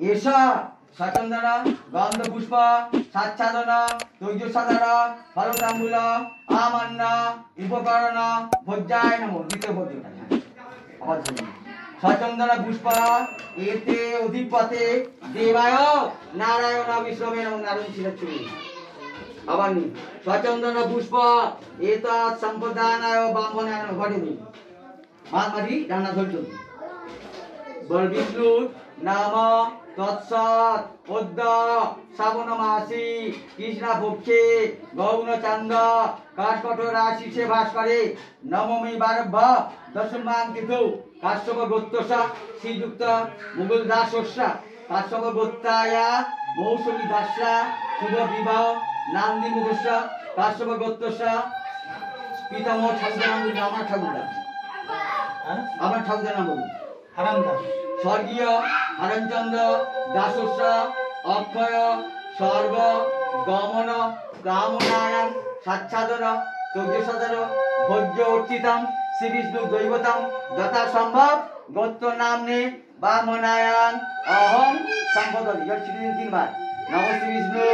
এষা সচন্দন গন্ধ পুষ্প সাচ্ছাদন তৈজসাধার ফলতাম্বুল আমান্য উপকরণ ভোজ্যায় নমঃ। দ্বিতীয় ভোজ্যটা সচন্দন পুষ্প এতে অধিপতে দেবায় নারায়ণ বিষ্ণবে নমঃ। নারায়ণ ছিল চুরি আবার নি সচন্দন পুষ্প এতৎ সম্পদানায় ব্রাহ্মণায় নমঃ। ঘটেনি মাটি রান্না ধৈর্য বল বিষ্ণু নাম তৎসৎ পদ্ম শ্রাবণ মাসি কৃষ্ণা পক্ষে গৌণ চান্দ কাশকঠ রাশিষে ভাস করে নবমী বারভ্য দশমান তিথৌ কাশ্যপ গোত্রসা শ্রীযুক্ত মুঘল দাসস্যা কাশ্যপ গোত্রায়া মৌসুমী দাসা শুভ বিবাহ নান্দি মুখস্য কাশ্যপ গোত্রসা পিতামহ ঠাকুর আমার ঠাকুরদা আমার ঠাকুরদার নাম বলুন হারামদাস স্বর্গীয় হারণচন্দ্র দাসস্যা অক্ষয় স্বর্গ গমন কামনায়ন সাচ্ছাদন তৈজসাদর ভোজ্য অর্চিতম শ্রী বিষ্ণু দৈবতম যথা সম্ভব গোত্র নামনে বামনায়ন অহম সম্পদ 3 বার নম শ্রী বিষ্ণু